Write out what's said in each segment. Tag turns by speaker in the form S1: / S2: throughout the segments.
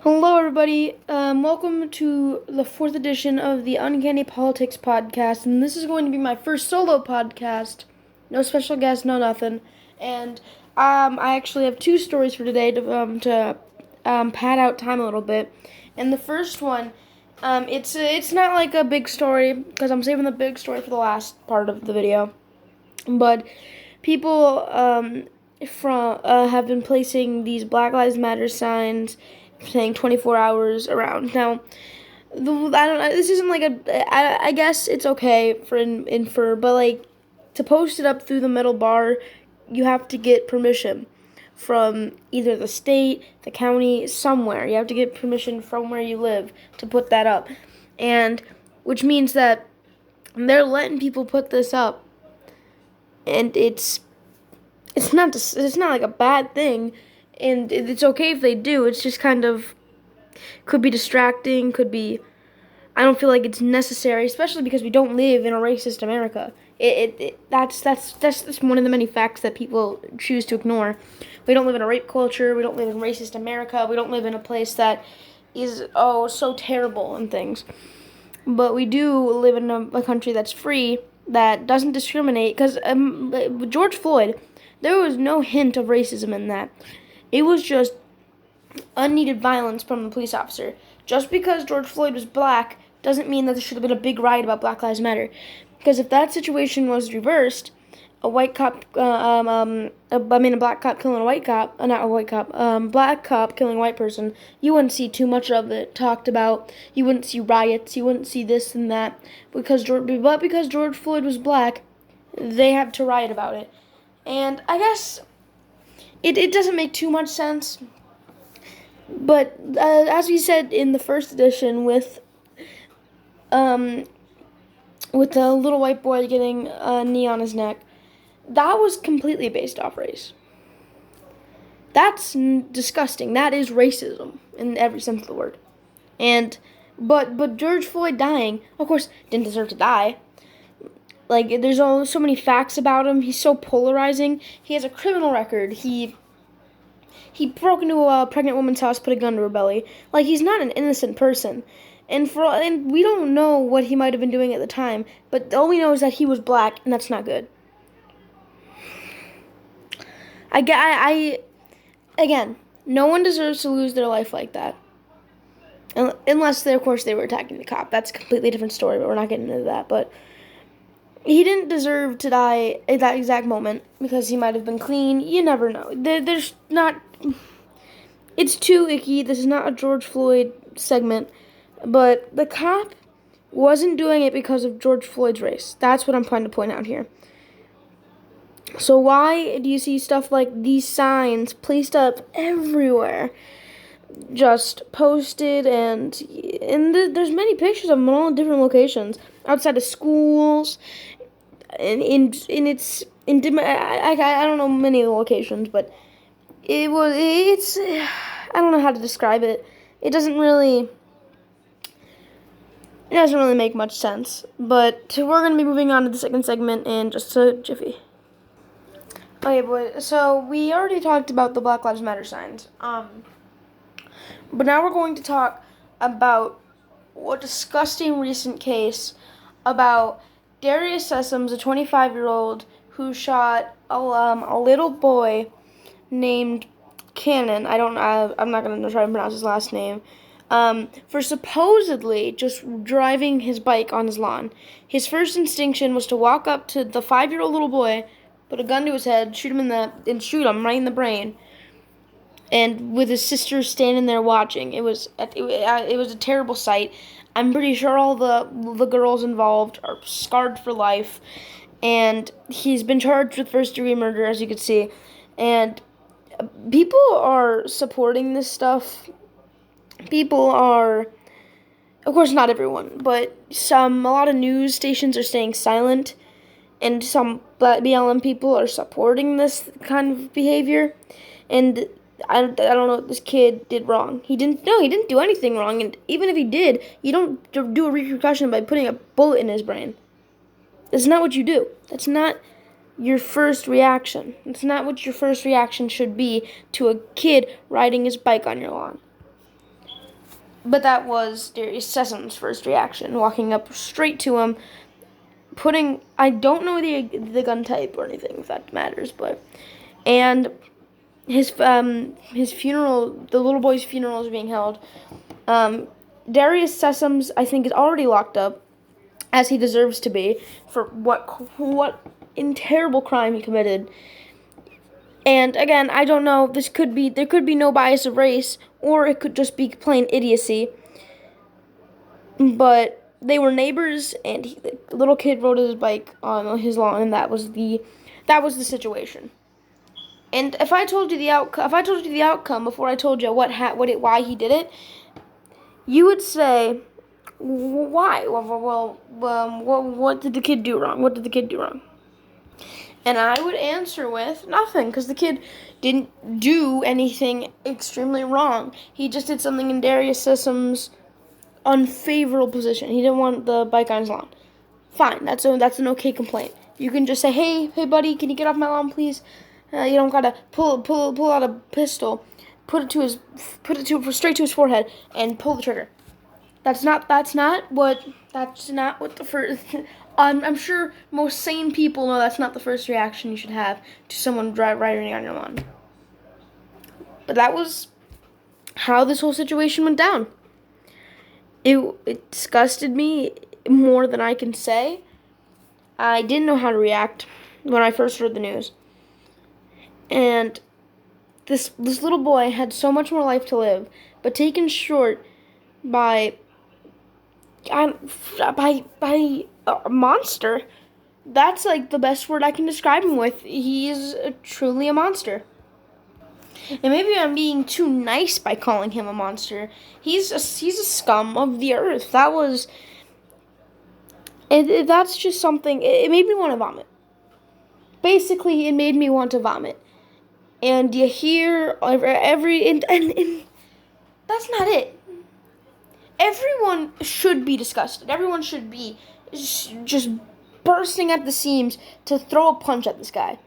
S1: Hello, everybody. Welcome to the fourth edition of the Uncanny Politics podcast, and this is going to be my first solo podcast. No special guest, no nothing. And I actually have two stories for today to pad out time a little bit. And the first one, it's not like a big story because I'm saving the big story for the last part of the video. But people have been placing these Black Lives Matter signs saying 24 hours around. Now, I don't know. This isn't like I guess it's okay but like to post it up through the metal bar, you have to get permission from either the state, the county, somewhere. You have to get permission from where you live to put that up, and which means that they're letting people put this up, and it's not like a bad thing, and it's okay if they do. It's just kind of could be distracting, could be. I don't feel like it's necessary, especially because we don't live in a racist America. That's one of the many facts that people choose to ignore. We don't live in a rape culture. We don't live in racist America. We don't live in a place that is so terrible and things. But we do live in a country that's free, that doesn't discriminate. Because with George Floyd, there was no hint of racism in that. It was just unneeded violence from the police officer. Just because George Floyd was black doesn't mean that there should have been a big riot about Black Lives Matter. Because if that situation was reversed, a black cop killing a white cop, not a white cop, black cop killing a white person, you wouldn't see too much of it talked about. You wouldn't see riots. You wouldn't see this and that. Because George Floyd was black, they had to riot about it. And I guess it doesn't make too much sense. But as we said in the first edition, with the little white boy getting a knee on his neck, that was completely based off race. That's disgusting. That is racism in every sense of the word. And but George Floyd dying, of course, didn't deserve to die. Like, there's so many facts about him. He's so polarizing. He has a criminal record. He broke into a pregnant woman's house, put a gun to her belly. Like, he's not an innocent person. And we don't know what he might have been doing at the time, but all we know is that he was black, and that's not good. Again, no one deserves to lose their life like that. Unless, of course, they were attacking the cop. That's a completely different story, but we're not getting into that. But he didn't deserve to die at that exact moment because he might have been clean. You never know. There's not. It's too icky. This is not a George Floyd segment. But the cop wasn't doing it because of George Floyd's race. That's what I'm trying to point out here. So why do you see stuff like these signs placed up everywhere? Just posted, and there's many pictures of them in all different locations. Outside of schools, I don't know many of the locations, but it's I don't know how to describe it. It doesn't really make much sense. But we're going to be moving on to the second segment in just a jiffy. Okay, boys. So we already talked about the Black Lives Matter signs. But now we're going to talk about a disgusting recent case about Darius Sessoms, a 25-year-old who shot a little boy named Cannon. I'm not going to try to pronounce his last name. For supposedly just driving his bike on his lawn. His first instinction was to walk up to the 5-year-old little boy, put a gun to his head, shoot him right in the brain. And with his sister standing there watching, it was a terrible sight. I'm pretty sure all the girls involved are scarred for life, and he's been charged with first-degree murder, as you can see. And people are supporting this stuff. People are, of course, not everyone, but a lot of news stations are staying silent, and some BLM people are supporting this kind of behavior. And I don't know what this kid did wrong. He didn't do anything wrong, and even if he did, you don't do a repercussion by putting a bullet in his brain. That's not what you do. That's not your first reaction. It's not what your first reaction should be to a kid riding his bike on your lawn. But that was Darius Sesam's first reaction, walking up straight to him, I don't know the gun type or anything, if that matters, and his funeral, the little boy's funeral is being held. Darius Sessoms, I think, is already locked up, as he deserves to be, for what terrible crime he committed. And again, I don't know, there could be no bias of race, or it could just be plain idiocy. But they were neighbors, and the little kid rode his bike on his lawn, and that was the situation. And if I told you the outcome before I told you why he did it, you would say, why? Well, what did the kid do wrong? What did the kid do wrong? And I would answer with nothing, because the kid didn't do anything extremely wrong. He just did something in Darius Sessoms' unfavorable position. He didn't want the bike on his lawn. Fine, that's an okay complaint. You can just say, hey buddy, can you get off my lawn, please? You don't gotta pull out a pistol, put it straight to his forehead, and pull the trigger. That's not what the first. I'm sure most sane people know that's not the first reaction you should have to someone riding on your lawn. But that was how this whole situation went down. It disgusted me more than I can say. I didn't know how to react when I first heard the news. And this little boy had so much more life to live, but taken short by a monster. That's like the best word I can describe him with. He is truly a monster. And maybe I'm being too nice by calling him a monster. He's a scum of the earth. That's just something. It made me want to vomit. Basically, it made me want to vomit. And you hear and that's not it. Everyone should be disgusted. Everyone should be just bursting at the seams to throw a punch at this guy.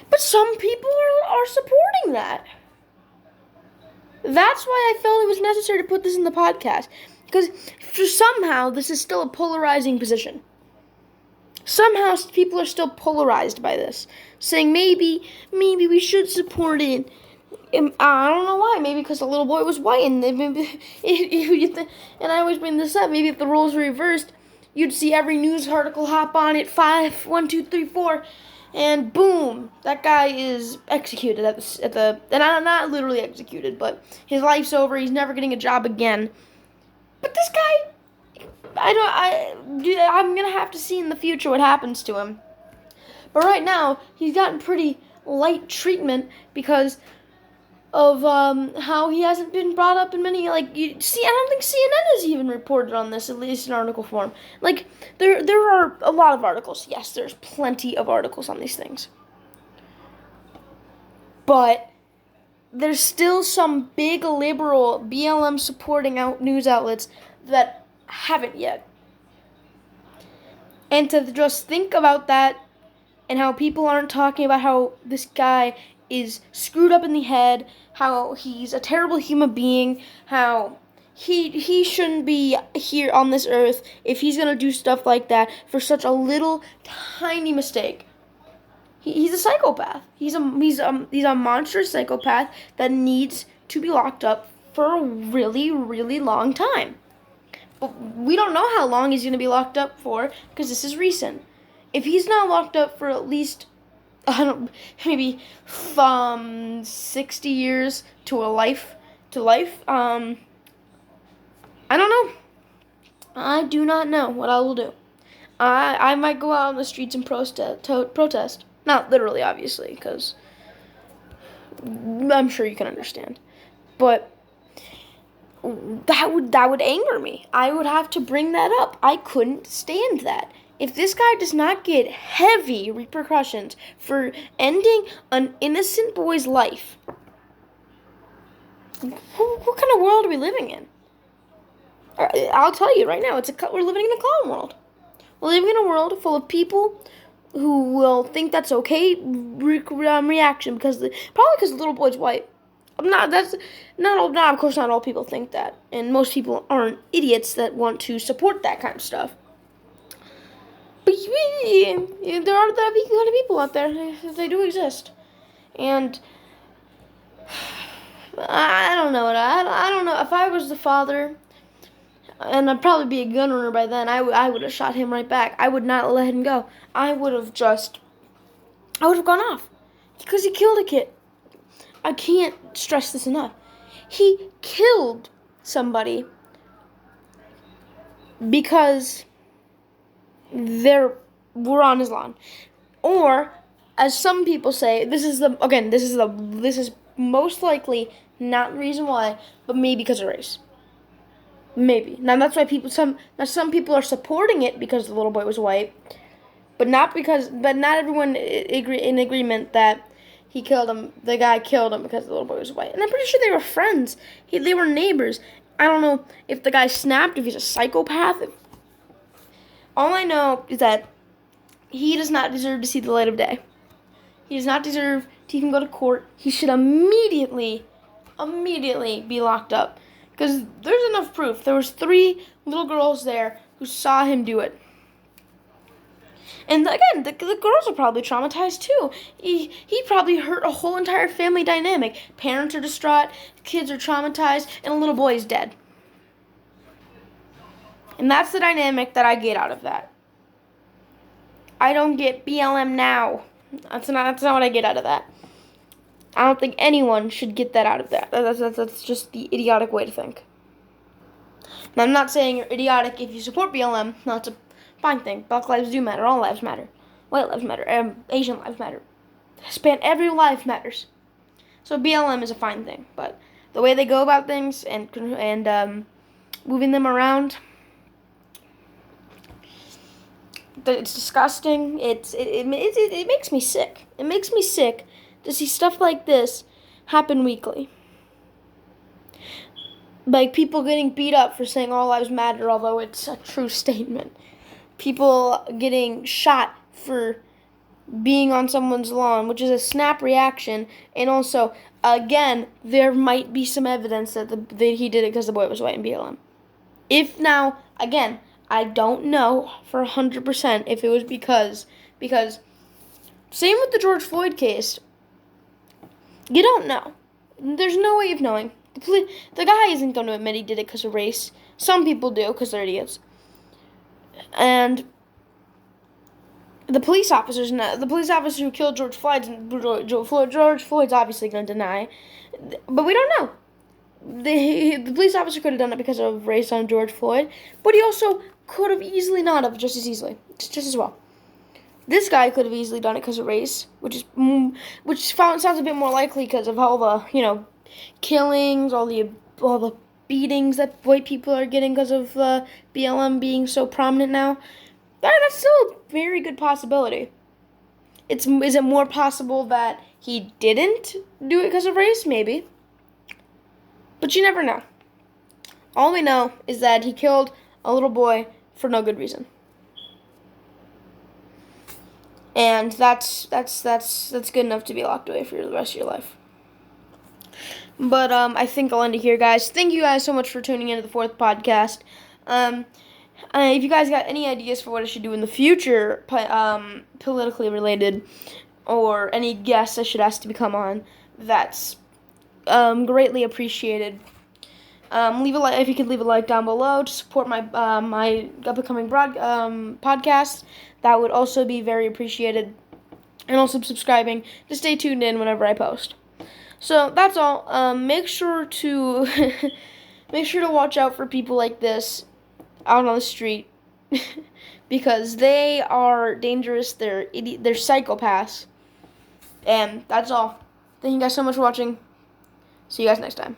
S1: But some people are supporting that. That's why I felt it was necessary to put this in the podcast. Because somehow this is still a polarizing position. Somehow people are still polarized by this. Saying maybe we should support it. And I don't know why. Maybe because the little boy was white. And I always bring this up. Maybe if the roles were reversed, you'd see every news article hop on at 5, 1, 2, 3, 4. And boom, that guy is executed at the and I'm not literally executed, but his life's over. He's never getting a job again. But this guy, I'm gonna have to see in the future what happens to him. But right now, he's gotten pretty light treatment because of how he hasn't been brought up in many, I don't think CNN has even reported on this, at least in article form. There are a lot of articles. Yes, there's plenty of articles on these things. But there's still some big liberal BLM supporting news outlets that haven't yet. And to just think about that and how people aren't talking about how this guy is screwed up in the head, how he's a terrible human being, how he shouldn't be here on this earth if he's gonna do stuff like that for such a little tiny mistake. He's a psychopath. He's a monstrous psychopath that needs to be locked up for a really, really long time. But we don't know how long he's gonna be locked up for because this is recent. If he's not locked up for at least maybe from 60 years to life. I don't know. I do not know what I will do. I might go out on the streets and protest. Not literally, obviously, because I'm sure you can understand. But that would anger me. I would have to bring that up. I couldn't stand that. If this guy does not get heavy repercussions for ending an innocent boy's life, what kind of world are we living in? I'll tell you right now, we're living in a clown world. We're living in a world full of people who will think that's okay reaction probably because the little boy's white. Of course, not all people think that, and most people aren't idiots that want to support that kind of stuff. But there are that kind of people out there. They do exist, and I don't know. I don't know if I was the father, and I'd probably be a gun owner by then. I would have shot him right back. I would not let him go. I would have gone off because he killed a kid. I can't stress this enough. He killed somebody because they were on his lawn. Or, as some people say, this is most likely not the reason why, but maybe because of race. Maybe. Now that's why some people are supporting it because the little boy was white, but not everyone in agreement that he killed him. The guy killed him because the little boy was white. And I'm pretty sure they were friends. They were neighbors. I don't know if the guy snapped, if he's a psychopath. All I know is that he does not deserve to see the light of day. He does not deserve to even go to court. He should immediately be locked up. Because there's enough proof. There was 3 little girls there who saw him do it. And again, the girls are probably traumatized too. He probably hurt a whole entire family dynamic. Parents are distraught, kids are traumatized, and a little boy is dead. And that's the dynamic that I get out of that. I don't get BLM now. That's not what I get out of that. I don't think anyone should get that out of that. That's just the idiotic way to think. Now, I'm not saying you're idiotic if you support BLM. No, it's a fine thing. Black lives do matter. All lives matter. White lives matter. Asian lives matter. Every life matters. So BLM is a fine thing. But the way they go about things and moving them around, it's disgusting. It makes me sick. It makes me sick to see stuff like this happen weekly. Like people getting beat up for saying all lives matter, although it's a true statement. People getting shot for being on someone's lawn, which is a snap reaction. And also, again, there might be some evidence that he did it because the boy was white in BLM. Again, I don't know for 100% if it was because same with the George Floyd case. You don't know. There's no way of knowing. The guy isn't going to admit he did it because of race. Some people do because they're idiots. And the police officer who killed George Floyd's obviously going to deny. But we don't know. The police officer could have done it because of race on George Floyd, but he also could have easily not have just as well. This guy could have easily done it because of race, which sounds a bit more likely because of all the killings, all the beatings that white people are getting because of BLM being so prominent now. That's still a very good possibility. Is it more possible that he didn't do it because of race? Maybe. But you never know. All we know is that he killed a little boy for no good reason. And that's good enough to be locked away for the rest of your life. But I think I'll end it here, guys. Thank you guys so much for tuning into the 4th podcast. If you guys got any ideas for what I should do in the future, politically related, or any guests I should ask to become on, that's greatly appreciated. Leave a like if you could leave a like down below to support my upcoming podcast. That would also be very appreciated, and also subscribing to stay tuned in whenever I post. So that's all. Make sure to watch out for people like this out on the street because they are dangerous. They're psychopaths. And that's all. Thank you guys so much for watching. See you guys next time.